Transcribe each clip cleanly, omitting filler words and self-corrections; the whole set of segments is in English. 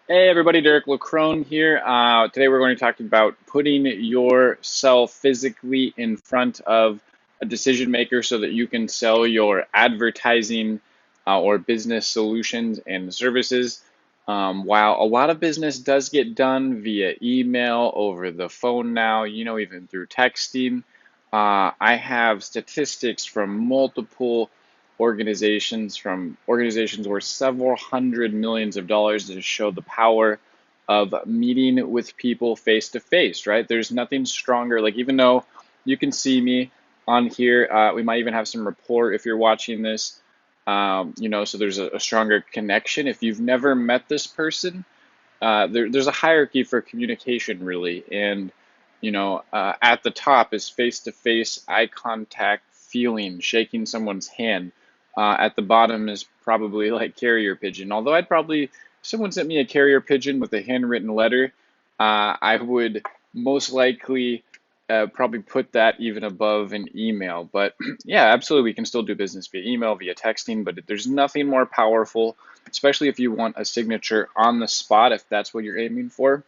Hey everybody, Derek LaCrone here. Today we're going to talk about putting yourself physically in front of a decision maker so that you can sell your advertising or business solutions and services. While a lot of business does get done via email, over the phone now, even through texting, I have statistics from multiple organizations worth several hundred millions of dollars to show the power of meeting with people face to face, right? There's nothing stronger. Like, even though you can see me on here, we might even have some rapport if you're watching this, so there's a stronger connection. If you've never met this person, there's a hierarchy for communication, really. And, at the top is face to face, eye contact, feeling, shaking someone's hand. At the bottom is probably like carrier pigeon. Although if someone sent me a carrier pigeon with a handwritten letter, I would most likely probably put that even above an email. But yeah, absolutely, we can still do business via email, via texting, but there's nothing more powerful, especially if you want a signature on the spot, if that's what you're aiming for,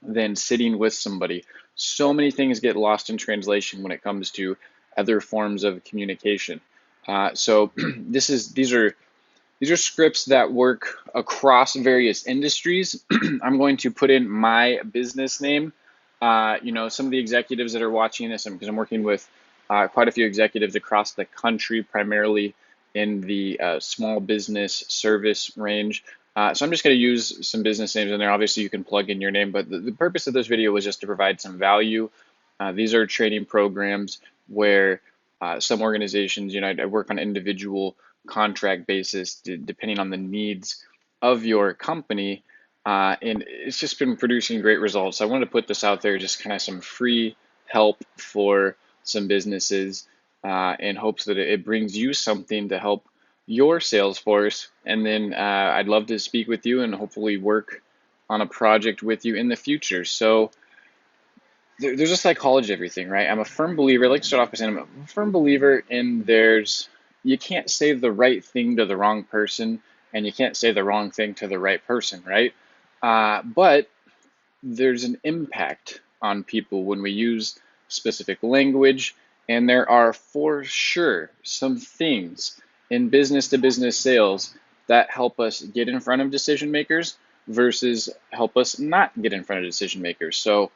than sitting with somebody. So many things get lost in translation when it comes to other forms of communication. So these are scripts that work across various industries. I'm going to put in my business name. Some of the executives that are watching this, because I'm working with quite a few executives across the country, primarily in the small business service range. So I'm just going to use some business names in there. Obviously, you can plug in your name, but the purpose of this video was just to provide some value. These are training programs where some organizations, I work on individual contract basis, depending on the needs of your company. And it's just been producing great results. I wanted to put this out there, just kind of some free help for some businesses in hopes that it brings you something to help your sales force. And then I'd love to speak with you and hopefully work on a project with you in the future. So there's a psychology of everything, right? I'm a firm believer, like to start off by saying I'm a firm believer in you can't say the right thing to the wrong person, and you can't say the wrong thing to the right person, right? But there's an impact on people when we use specific language, and there are for sure some things in business to business sales that help us get in front of decision makers versus help us not get in front of decision makers. So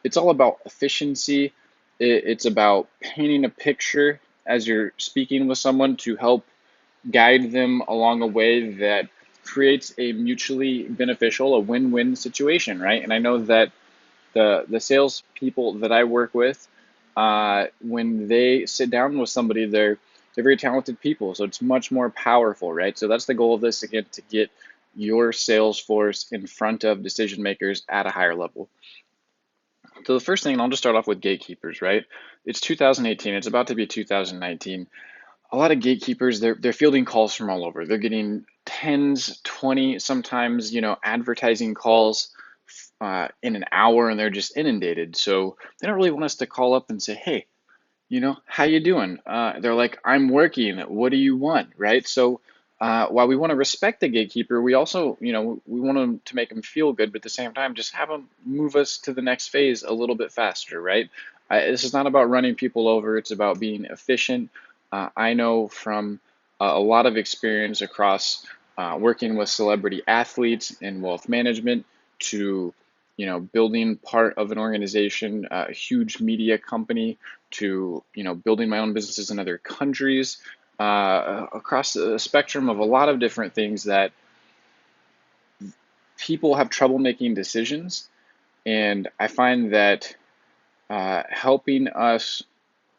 it's all about efficiency. It's about painting a picture as you're speaking with someone to help guide them along a way that creates a mutually beneficial, a win-win situation, right? And I know that the sales people that I work with, when they sit down with somebody, they're very talented people, so it's much more powerful, right? So that's the goal of this, again, to get your sales force in front of decision makers at a higher level. So the first thing, and I'll just start off with gatekeepers, right? It's 2018. It's about to be 2019. A lot of gatekeepers, they're fielding calls from all over. They're getting tens, 20, sometimes, advertising calls in an hour, and they're just inundated. So they don't really want us to call up and say, hey, how you doing? They're like, I'm working. What do you want, right? So while we want to respect the gatekeeper, we also, we want them to make them feel good, but at the same time, just have them move us to the next phase a little bit faster, right? This is not about running people over. It's about being efficient. I know from a lot of experience across working with celebrity athletes in wealth management to building part of an organization, a huge media company, to building my own businesses in other countries, across the spectrum of a lot of different things that people have trouble making decisions. And I find that helping us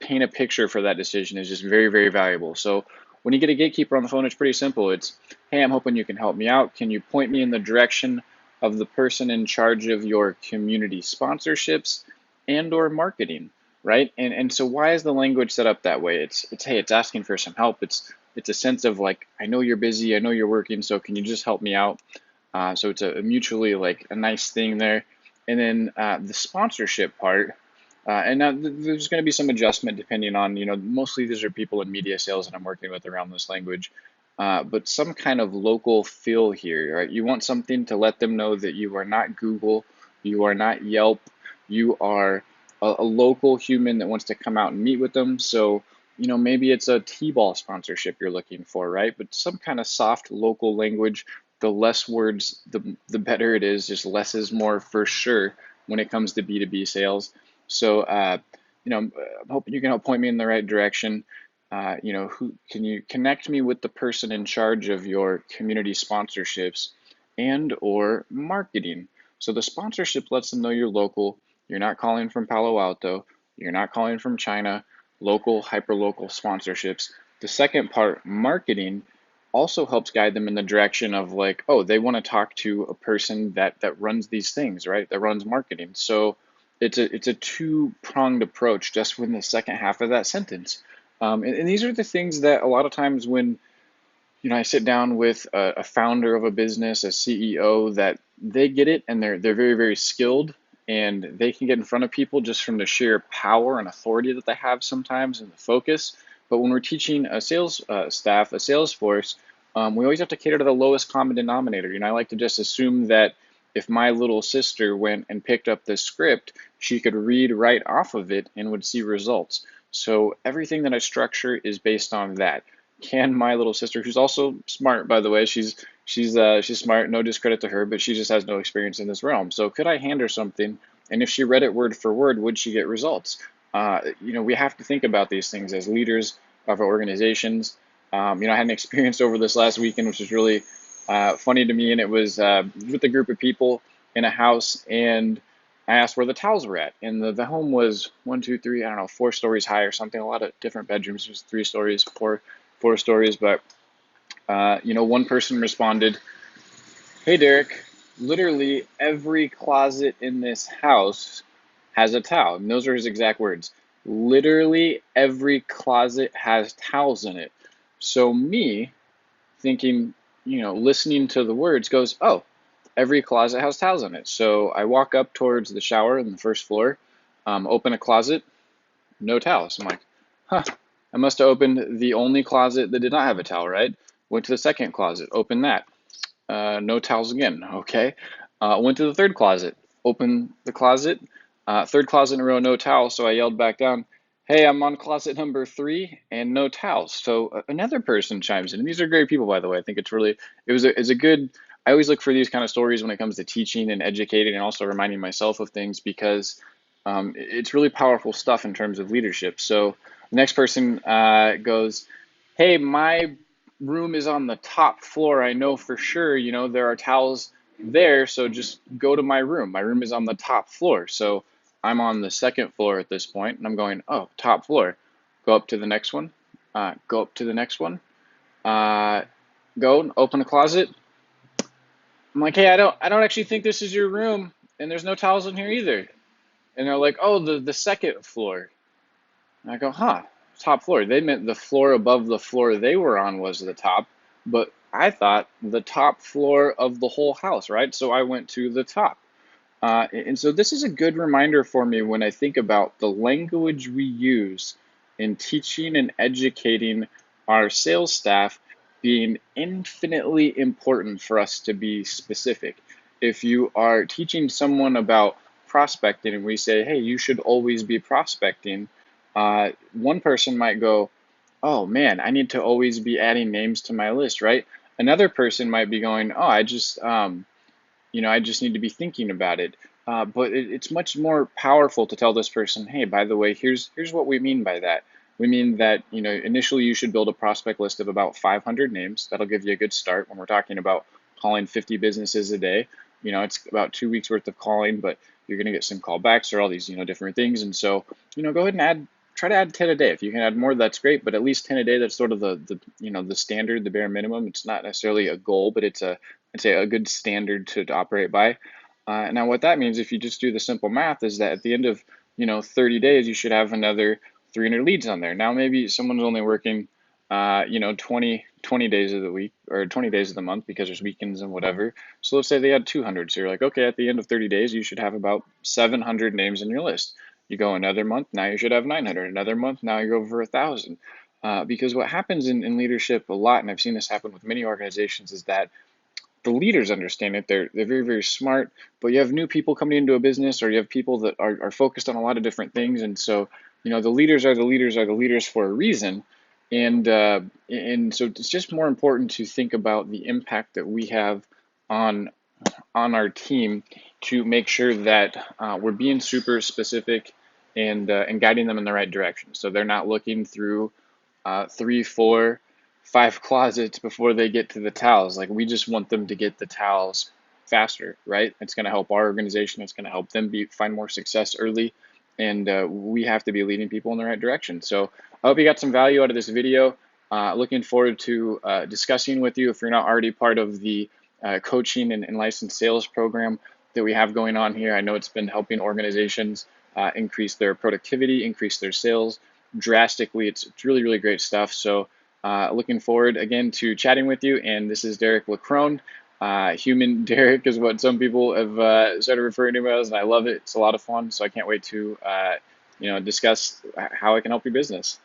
paint a picture for that decision is just very, very valuable. So when you get a gatekeeper on the phone, it's pretty simple. It's, hey, I'm hoping you can help me out. Can you point me in the direction of the person in charge of your community sponsorships and or marketing, right? And so why is the language set up that way? It's hey, it's asking for some help. It's a sense of like, I know you're busy, I know you're working, so can you just help me out? So it's a mutually like a nice thing there. And then the sponsorship part, and now there's going to be some adjustment depending on, mostly these are people in media sales that I'm working with around this language. but some kind of local feel here, right? You want something to let them know that you are not Google, you are not Yelp, you are a local human that wants to come out and meet with them. So, maybe it's a T-ball sponsorship you're looking for, right? But some kind of soft local language. The less words, the better it is. Just less is more for sure when it comes to B2B sales. So, I'm hoping you can help point me in the right direction. Who can you connect me with the person in charge of your community sponsorships and or marketing? So the sponsorship lets them know you're local, you're not calling from Palo Alto, you're not calling from China, local, hyper-local sponsorships. The second part, marketing, also helps guide them in the direction of like, oh, they want to talk to a person that runs these things, right? That runs marketing. So it's a two-pronged approach just within the second half of that sentence. And these are the things that a lot of times when I sit down with a founder of a business, a CEO, that they get it and they're very, very skilled and they can get in front of people just from the sheer power and authority that they have sometimes and the focus. But when we're teaching a sales staff, a sales force, we always have to cater to the lowest common denominator. I like to just assume that if my little sister went and picked up this script, she could read right off of it and would see results. So everything that I structure is based on that. Can my little sister, who's also smart, by the way, she's smart, no discredit to her, but she just has no experience in this realm. So could I hand her something, and if she read it word for word, would she get results? We have to think about these things as leaders of our organizations. I had an experience over this last weekend, which was really funny to me, and it was with a group of people in a house, and I asked where the towels were at, and the home was one, two, three, I don't know, 4 stories high or something. A lot of different bedrooms. It was 3 stories, four stories, but one person responded, "Hey Derek, literally every closet in this house has a towel." And those are his exact words. Literally every closet has towels in it. So me thinking, listening to the words goes, "Oh, every closet has towels in it." So I walk up towards the shower on the first floor, open a closet, no towels. I'm like, huh, I must have opened the only closet that did not have a towel, right? Went to the second closet, opened that. No towels again. Okay. Went to the third closet, opened the closet. Third closet in a row, no towels. So I yelled back down, "Hey, I'm on closet number 3 and no towels." So another person chimes in. And these are great people, by the way. I think it's a good. I always look for these kind of stories when it comes to teaching and educating and also reminding myself of things because it's really powerful stuff in terms of leadership. So the next person goes, "Hey, my room is on the top floor. I know for sure, there are towels there, so just go to my room. My room is on the top floor." So I'm on the second floor at this point, and I'm going, "Oh, top floor." Go up to the next one. Go up to the next one. Uh, Go open a closet. I'm like, "Hey, I don't actually think this is your room, and there's no towels in here either." And they're like, "Oh, the second floor." And I go, "Huh, top floor." They meant the floor above the floor they were on was the top, but I thought the top floor of the whole house, right? So I went to the top. And so this is a good reminder for me when I think about the language we use in teaching and educating our sales staff being infinitely important for us to be specific. If you are teaching someone about prospecting and we say, "Hey, you should always be prospecting," one person might go, "Oh man, I need to always be adding names to my list," right? Another person might be going, "Oh, I just need to be thinking about it." But it's much more powerful to tell this person, "Hey, by the way, here's what we mean by that. We mean that, initially you should build a prospect list of about 500 names. That'll give you a good start when we're talking about calling 50 businesses a day. It's about 2 weeks worth of calling, but you're going to get some callbacks or all these, different things. And so, go ahead and try to add 10 a day. If you can add more, that's great, but at least 10 a day, that's sort of the standard, the bare minimum. It's not necessarily a goal, but I'd say a good standard to operate by. Now, what that means, if you just do the simple math, is that at the end of 30 days, you should have another 300 leads on there. Now, maybe someone's only working 20 days of the week or 20 days of the month because there's weekends and whatever. So let's say they had 200. So you're like, okay, at the end of 30 days, you should have about 700 names in your list. You go another month, now you should have 900. Another month, now you're over 1,000. Because what happens in leadership a lot, and I've seen this happen with many organizations, is that the leaders understand it. They're very, very smart, but you have new people coming into a business, or you have people that are focused on a lot of different things. And so, the leaders are the leaders are the leaders for a reason. And so it's just more important to think about the impact that we have on our team to make sure that we're being super specific and guiding them in the right direction. So they're not looking through 3, 4, 5 closets before they get to the towels. Like, we just want them to get the towels faster, right? It's going to help our organization. It's going to help them find more success early, and we have to be leading people in the right direction. So I hope you got some value out of this video. Looking forward to discussing with you if you're not already part of the coaching and licensed sales program that we have going on here. I know it's been helping organizations increase their productivity, increase their sales drastically. It's really, really great stuff. So looking forward again to chatting with you. And this is Derek Lacrone. Human Derek is what some people have started referring to me as, and I love it. It's a lot of fun. So I can't wait to discuss how I can help your business.